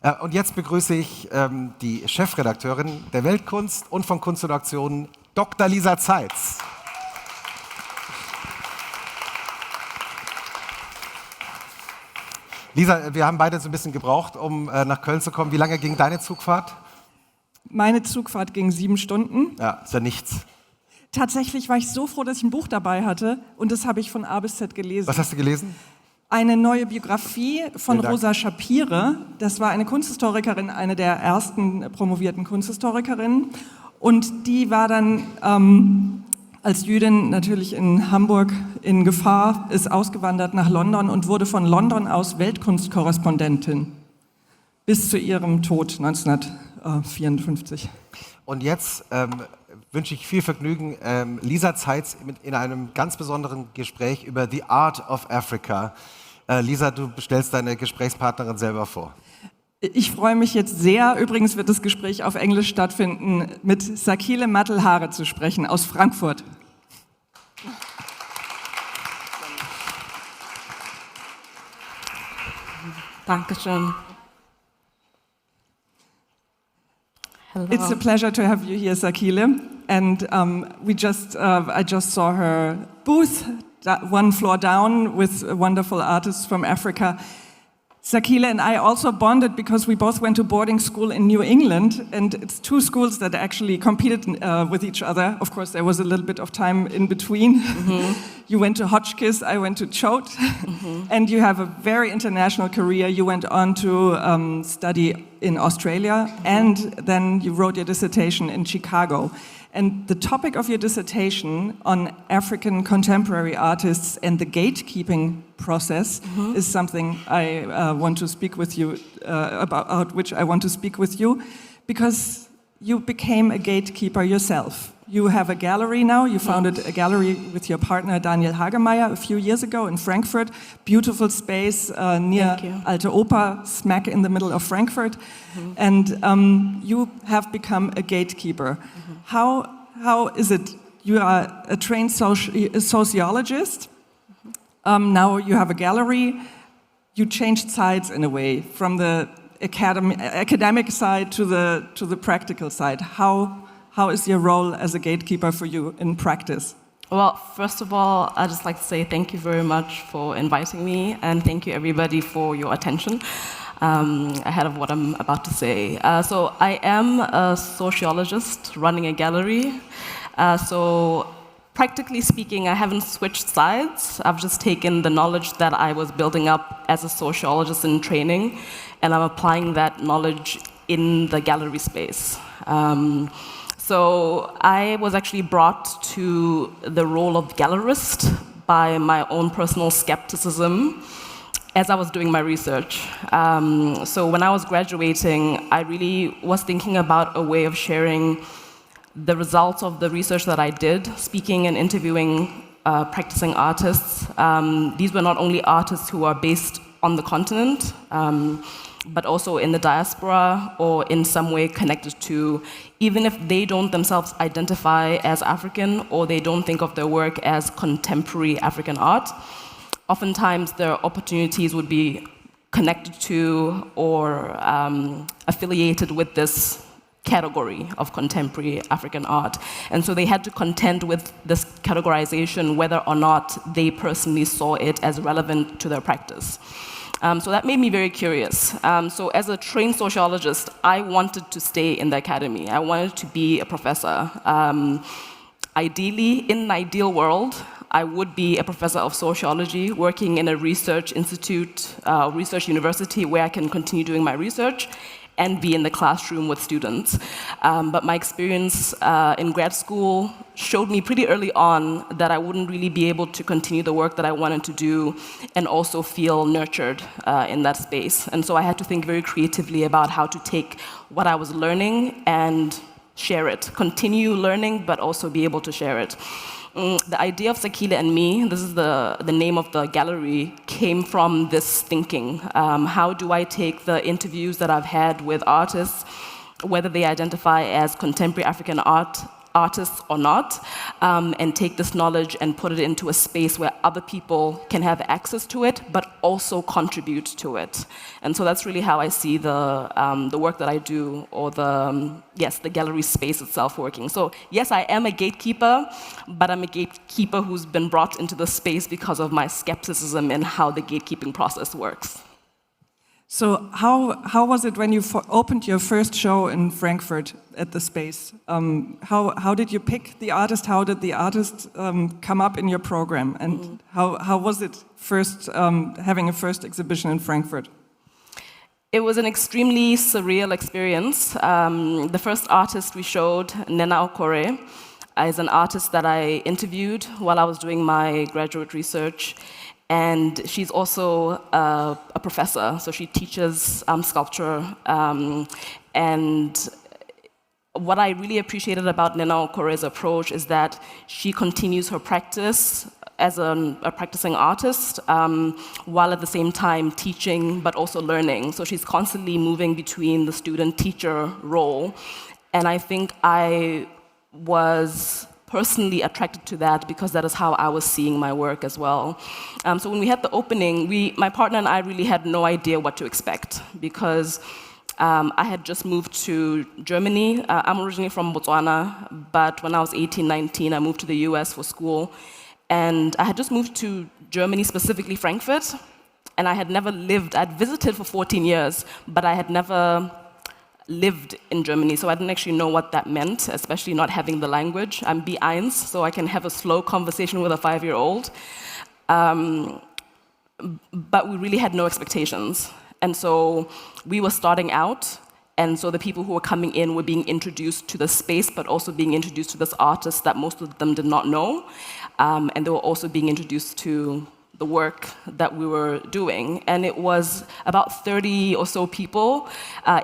Und jetzt begrüße ich die Chefredakteurin der Weltkunst und von Kunst und Auktionen, Dr. Lisa Zeitz. Lisa, wir haben beide so ein bisschen gebraucht, um nach Köln zu kommen. Wie lange ging deine Zugfahrt? Meine Zugfahrt ging 7 Stunden. Ja, ist ja nichts. Tatsächlich war ich so froh, dass ich ein Buch dabei hatte und das habe ich von A bis Z gelesen. Was hast du gelesen? Eine neue Biografie von Rosa Schapire. Das war eine Kunsthistorikerin, eine der ersten promovierten Kunsthistorikerinnen. Und die war dann als Jüdin natürlich in Hamburg in Gefahr, ist ausgewandert nach London und wurde von London aus Weltkunstkorrespondentin bis zu ihrem Tod 1954. Und jetzt wünsche ich viel Vergnügen Lisa Zeitz in einem ganz besonderen Gespräch über The Art of Africa. Lisa, du stellst deine Gesprächspartnerin selber vor. Ich freue mich jetzt sehr, übrigens wird das Gespräch auf Englisch stattfinden, mit Sakhile Matlhare zu sprechen aus Frankfurt. Dankeschön. Hello. It's a pleasure to have you here, Sakhile. And I just saw her booth, one floor down, with wonderful artists from Africa. Sakhile and I also bonded because we both went to boarding school in New England, and it's 2 schools that actually competed with each other. Of course, there was a little bit of time in between. Mm-hmm. You went to Hotchkiss, I went to Choate, and you have a very international career. You went on to study in Australia, and then you wrote your dissertation in Chicago. And the topic of your dissertation on African contemporary artists and the gatekeeping process is something I want to speak with you about which I want to speak with you, because you became a gatekeeper yourself. You have a gallery now. You founded a gallery with your partner Daniel Hagemeyer a few years ago in Frankfurt. Beautiful space near Alte Oper, smack in the middle of Frankfurt. And you have become a gatekeeper. How is it? You are a trained sociologist. Now you have a gallery. You changed sides in a way from the academic side to the practical side. How is your role as a gatekeeper for you in practice? Well, first of all, I'd just like to say thank you very much for inviting me, and thank you everybody for your attention ahead of what I'm about to say. So I am a sociologist running a gallery. So practically speaking, I haven't switched sides. I've just taken the knowledge that I was building up as a sociologist in training, and I'm applying that knowledge in the gallery space. So I was actually brought to the role of gallerist by my own personal skepticism as I was doing my research. So when I was graduating, I really was thinking about a way of sharing the results of the research that I did, speaking and interviewing practicing artists. These were not only artists who are based on the continent, but also in the diaspora or in some way connected to, even if they don't themselves identify as African or they don't think of their work as contemporary African art. Oftentimes their opportunities would be connected to or affiliated with this category of contemporary African art. And so they had to contend with this categorization whether or not they personally saw it as relevant to their practice. So that made me very curious. So as a trained sociologist, I wanted to stay in the academy. I wanted to be a professor. Ideally, in an ideal world, I would be a professor of sociology working in a research institute, research university where I can continue doing my research and be in the classroom with students. But my experience in grad school showed me pretty early on that I wouldn't really be able to continue the work that I wanted to do and also feel nurtured in that space. And so I had to think very creatively about how to take what I was learning and share it, continue learning, but also be able to share it. The idea of Sakhile&Me, this is the name of the gallery, came from this thinking. How do I take the interviews that I've had with artists, whether they identify as contemporary African art, artists or not, and take this knowledge and put it into a space where other people can have access to it, but also contribute to it. And so that's really how I see the work that I do, or the gallery space itself working. So yes, I am a gatekeeper, but I'm a gatekeeper who's been brought into the space because of my skepticism in how the gatekeeping process works. So how was it when you opened your first show in Frankfurt at the space? How did you pick the artist? How did the artist come up in your program? And how was it first having a first exhibition in Frankfurt? It was an extremely surreal experience. The first artist we showed, Nena Okore, is an artist that I interviewed while I was doing my graduate research. And she's also a professor, so she teaches sculpture. And what I really appreciated about Nena Okore's approach is that she continues her practice as a practicing artist, while at the same time teaching, but also learning. So she's constantly moving between the student-teacher role. And I think I was personally attracted to that because that is how I was seeing my work as well. So when we had the opening, my partner and I really had no idea what to expect because I had just moved to Germany. I'm originally from Botswana, but when I was 18, 19, I moved to the US for school. And I had just moved to Germany, specifically Frankfurt, and I had never lived. I'd visited for 14 years, but I had never lived in Germany, so I didn't actually know what that meant, especially not having the language. I'm B1, so I can have a slow conversation with a 5-year-old. But we really had no expectations. And so we were starting out, and so the people who were coming in were being introduced to the space, but also being introduced to this artist that most of them did not know. And they were also being introduced to the work that we were doing. And it was about 30 or so people.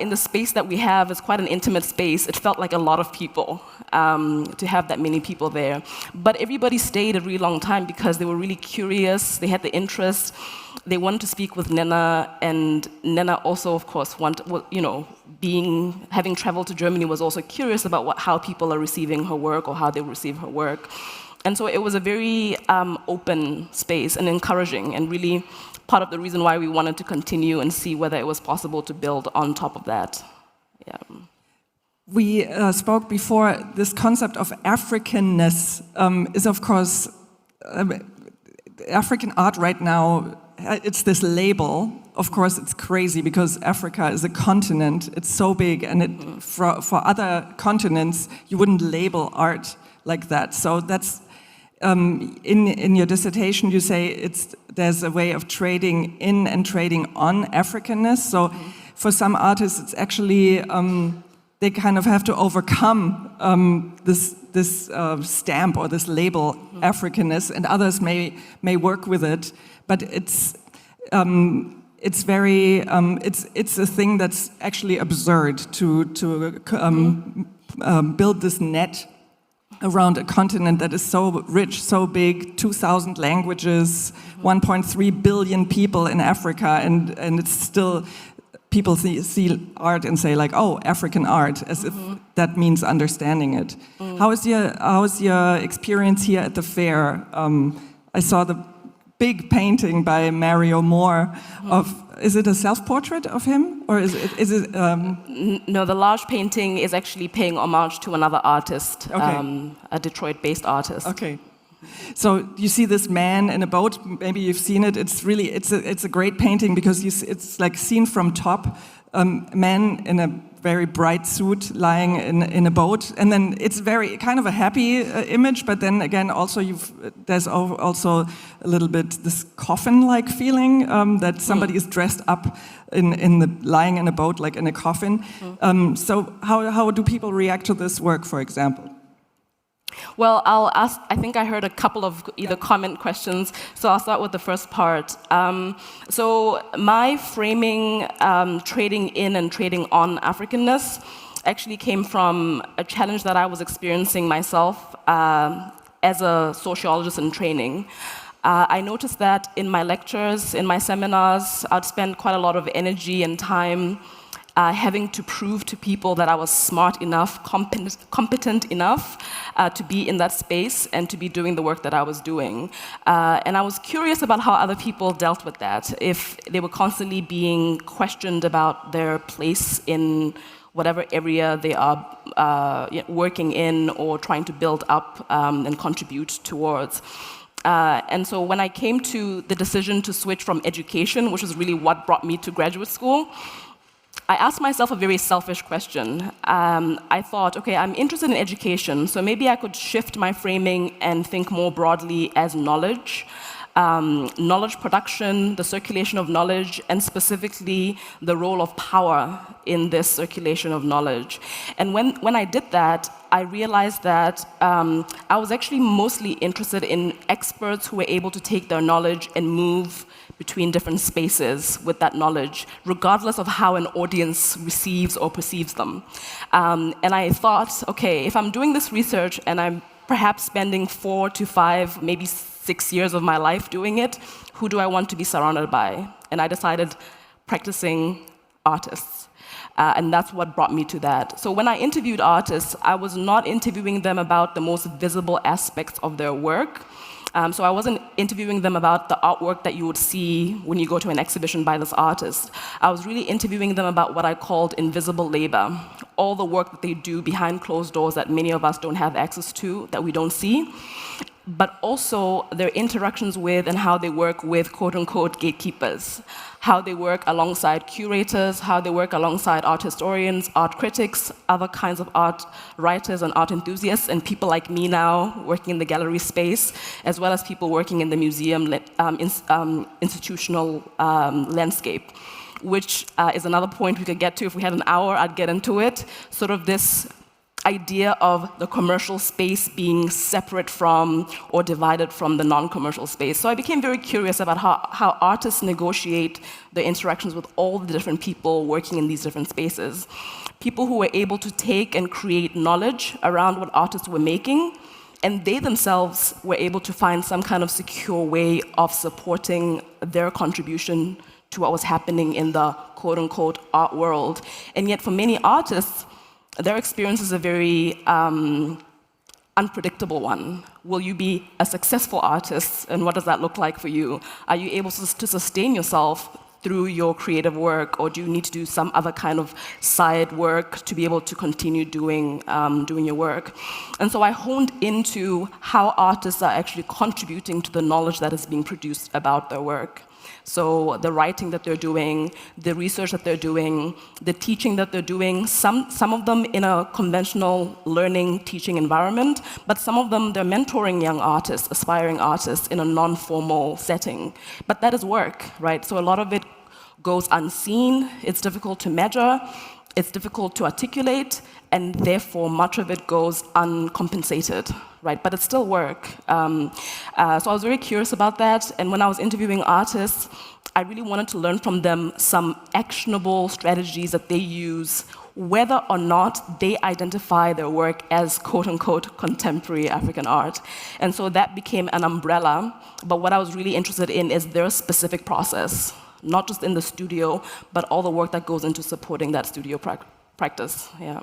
In the space that we have, it's quite an intimate space. It felt like a lot of people to have that many people there. But everybody stayed a really long time because they were really curious, they had the interest, they wanted to speak with Nena, and Nena also, of course, having traveled to Germany, was also curious about how people are receiving her work or how they receive her work. And so it was a very open space and encouraging, and really part of the reason why we wanted to continue and see whether it was possible to build on top of that. Yeah. We spoke before, this concept of Africanness is, of course, African art right now, it's this label. Of course, it's crazy because Africa is a continent. It's so big, and for other continents, you wouldn't label art like that. So that's in your dissertation, you say there's a way of trading in and trading on Africanness. So for some artists, it's actually they kind of have to overcome this stamp or this label Africanness, and others may work with it. But it's very it's a thing that's actually absurd to build this net around a continent that is so rich, so big, 2,000 languages, 1.3 billion people in Africa, and it's still, people see art and say like, oh, African art, as if that means understanding it. How is your experience here at the fair? I saw the big painting by Mario Moore is it a self-portrait of him, or is it? No, the large painting is actually paying homage to another artist, okay. A Detroit-based artist. Okay. So you see this man in a boat. Maybe you've seen it. It's a great painting because it's like seen from top. Man in a very bright suit lying in a boat, and then it's very kind of a happy image. But then again, also there's also a little bit this coffin-like feeling that somebody is dressed up lying in a boat, like in a coffin. So how do people react to this work, for example? Well, I'll ask, I think I heard a couple of either comment questions, so I'll start with the first part. So my framing, trading in and trading on Africanness, actually came from a challenge that I was experiencing myself as a sociologist in training. I noticed that in my lectures, in my seminars, I'd spend quite a lot of energy and time having to prove to people that I was smart enough, competent enough to be in that space and to be doing the work that I was doing. And I was curious about how other people dealt with that, if they were constantly being questioned about their place in whatever area they are working in or trying to build up and contribute towards. And so when I came to the decision to switch from education, which was really what brought me to graduate school, I asked myself a very selfish question. I thought, okay, I'm interested in education, so maybe I could shift my framing and think more broadly as knowledge. Knowledge production, the circulation of knowledge, and specifically the role of power in this circulation of knowledge. And when I did that, I realized that I was actually mostly interested in experts who were able to take their knowledge and move between different spaces with that knowledge, regardless of how an audience receives or perceives them. And I thought, okay, if I'm doing this research and I'm perhaps spending 4 to 5, maybe 6 years of my life doing it, who do I want to be surrounded by? And I decided practicing artists. And that's what brought me to that. So when I interviewed artists, I was not interviewing them about the most visible aspects of their work. So I wasn't interviewing them about the artwork that you would see when you go to an exhibition by this artist. I was really interviewing them about what I called invisible labor, all the work that they do behind closed doors that many of us don't have access to, that we don't see, but also their interactions with and how they work with quote-unquote gatekeepers, how they work alongside curators, how they work alongside art historians, art critics, other kinds of art writers and art enthusiasts, and people like me now working in the gallery space, as well as people working in the museum institutional landscape, which is another point we could get to. If we had an hour, I'd get into it. Sort of this idea of the commercial space being separate from or divided from the non-commercial space. So I became very curious about how artists negotiate the interactions with all the different people working in these different spaces. People who were able to take and create knowledge around what artists were making, and they themselves were able to find some kind of secure way of supporting their contribution to what was happening in the quote-unquote art world. And yet for many artists, their experience is a very unpredictable one. Will you be a successful artist, and what does that look like for you? Are you able to sustain yourself through your creative work, or do you need to do some other kind of side work to be able to continue doing your work? And so I honed into how artists are actually contributing to the knowledge that is being produced about their work. So the writing that they're doing, the research that they're doing, the teaching that they're doing, some of them in a conventional learning, teaching environment, but some of them, they're mentoring young artists, aspiring artists in a non-formal setting. But that is work, right? So a lot of it goes unseen, it's difficult to measure, it's difficult to articulate, and therefore much of it goes uncompensated, right? But it's still work. So I was very curious about that, and when I was interviewing artists, I really wanted to learn from them some actionable strategies that they use, whether or not they identify their work as quote-unquote contemporary African art. And so that became an umbrella, but what I was really interested in is their specific process, not just in the studio, but all the work that goes into supporting that studio practice. Yeah.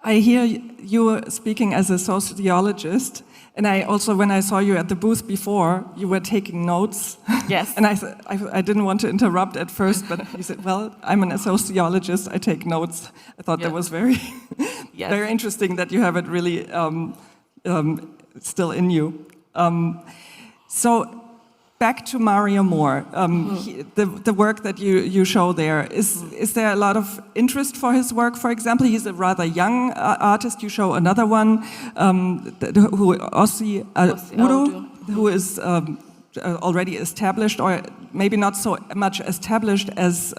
I hear you speaking as a sociologist, and I also, when I saw you at the booth before, you were taking notes. Yes. And I didn't want to interrupt at first, but you said, well, I'm a sociologist, I take notes. I thought that was very, very interesting that you have it really still in you. So back to Mario Moore, the work that you show there, is there a lot of interest for his work? For example, he's a rather young artist. You show another one, Ossi Udo, who is already established, or maybe not so much established as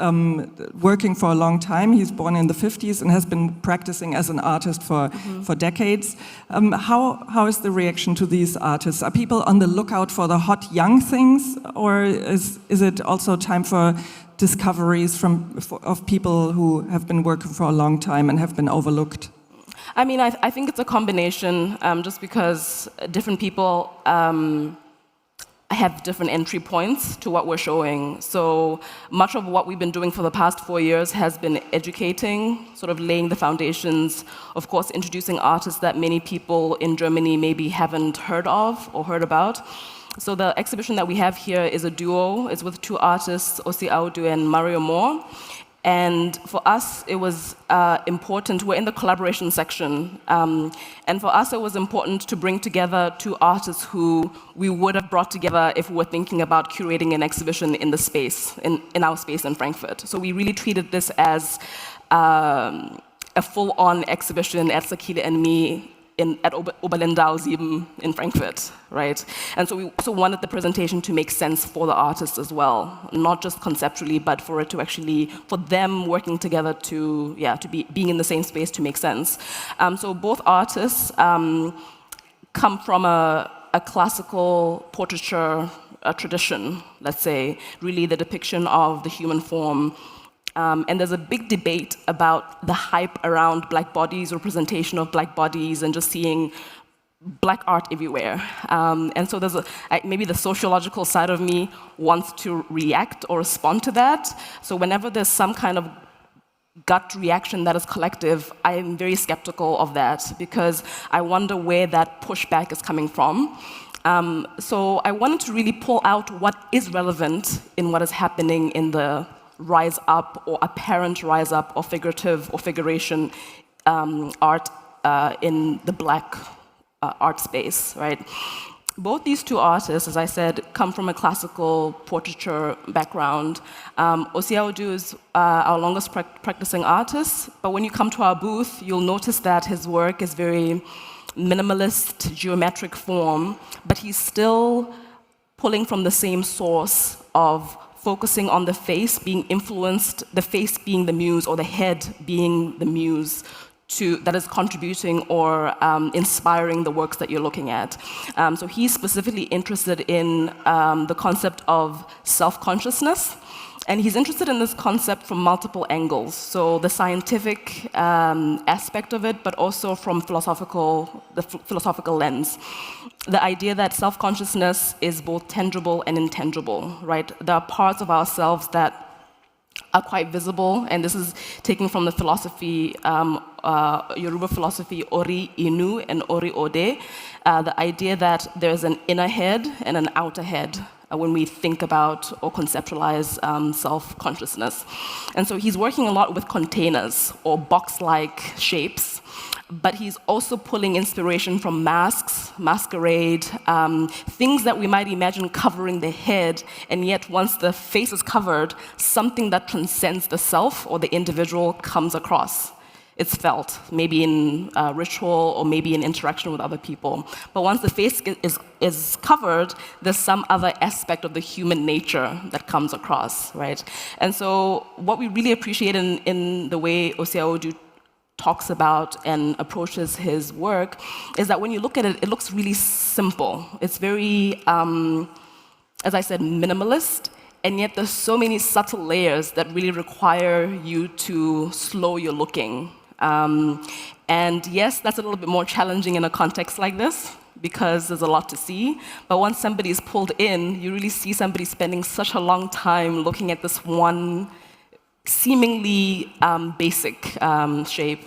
working for a long time. He's born in the 50s and has been practicing as an artist for decades. How is the reaction to these artists? Are people on the lookout for the hot young things, or is it also time for discoveries of people who have been working for a long time and have been overlooked? I mean, I think it's a combination, just because different people have different entry points to what we're showing. So much of what we've been doing for the past 4 years has been educating, sort of laying the foundations, of course, introducing artists that many people in Germany maybe haven't heard of or heard about. So the exhibition that we have here is a duo. It's with two artists, Osi Audu and Mario Moore. And for us, it was important. We're in the collaboration section. And for us, it was important to bring together two artists who we would have brought together if we were thinking about curating an exhibition in the space, in our space in Frankfurt. So we really treated this as a full-on exhibition at Sakhile&Me at Oberlindau 7 in Frankfurt, right? And so we also wanted the presentation to make sense for the artists as well, not just conceptually, but for it to actually, for them working together to be being in the same space to make sense. So both artists come from a classical portraiture tradition, let's say, really the depiction of the human form. And there's a big debate about the hype around black bodies, representation of black bodies, and just seeing black art everywhere. And so there's maybe the sociological side of me wants to react or respond to that. So whenever there's some kind of gut reaction that is collective, I am very skeptical of that because I wonder where that pushback is coming from. So I wanted to really pull out what is relevant in what is happening in the rise up or apparent rise up or figurative or figuration art in the black art space, right? Both these two artists, as I said, come from a classical portraiture background. Osi Audu is our longest practicing artist, but when you come to our booth, you'll notice that his work is very minimalist, geometric form, but he's still pulling from the same source of focusing on the face being influenced, the face being the muse, or the head being the muse that is contributing or inspiring the works that you're looking at. So he's specifically interested in the concept of self-consciousness, and he's interested in this concept from multiple angles. So the scientific aspect of it, but also from the philosophical lens. The idea that self-consciousness is both tangible and intangible, right? There are parts of ourselves that are quite visible, and this is taken from the philosophy, Yoruba philosophy, Ori Inu and Ori Ode, the idea that there's an inner head and an outer head when we think about or conceptualize self-consciousness. And so he's working a lot with containers or box-like shapes, but he's also pulling inspiration from masks, masquerade, things that we might imagine covering the head, and yet once the face is covered, something that transcends the self or the individual comes across. It's felt, maybe in ritual or maybe in interaction with other people. But once the face is covered, there's some other aspect of the human nature that comes across, right? And so what we really appreciate in the way Osi Audu talks about and approaches his work is that when you look at it, it looks really simple. It's very, as I said, minimalist, and yet there's so many subtle layers that really require you to slow your looking. And yes, that's a little bit more challenging in a context like this because there's a lot to see. But once somebody is pulled in, you really see somebody spending such a long time looking at this one seemingly basic shape.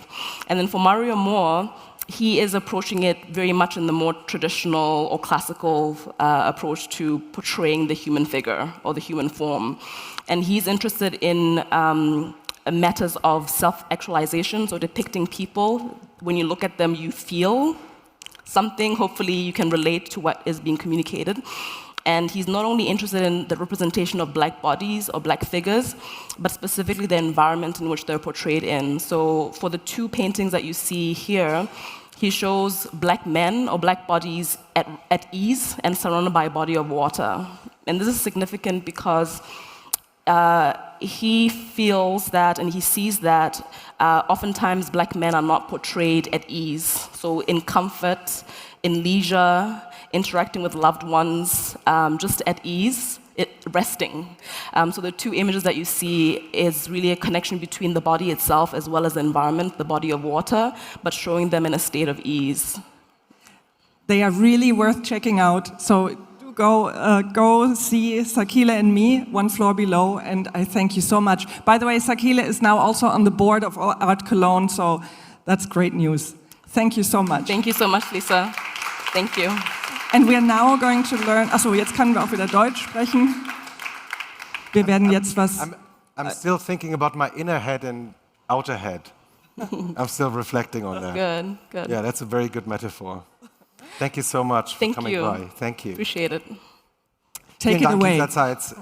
And then for Mario Moore, he is approaching it very much in the more traditional or classical approach to portraying the human figure or the human form. And he's interested in matters of self-actualization, so depicting people. When you look at them, you feel something. Hopefully, you can relate to what is being communicated. And he's not only interested in the representation of black bodies or black figures, but specifically the environment in which they're portrayed in. So for the two paintings that you see here, he shows black men or black bodies at ease and surrounded by a body of water. And this is significant because he feels that and he sees that oftentimes black men are not portrayed at ease. So in comfort, in leisure, interacting with loved ones, just at ease, resting. So the two images that you see is really a connection between the body itself as well as the environment, the body of water, but showing them in a state of ease. They are really worth checking out. So do go see Sakhile&Me, one floor below, and I thank you so much. By the way, Sakhile is now also on the board of Art Cologne, so that's great news. Thank you so much. Thank you so much, Lisa. Thank you. And we are now going to learn. Achso, jetzt können wir auch wieder Deutsch sprechen. Wir werden jetzt was. I'm still thinking about my inner head and outer head. I'm still reflecting on that. Good, good. Yeah, that's a very good metaphor. Thank you so much for coming by. Thank you. Appreciate it. Take Vielen it Dank, away. Lisa Zeitz.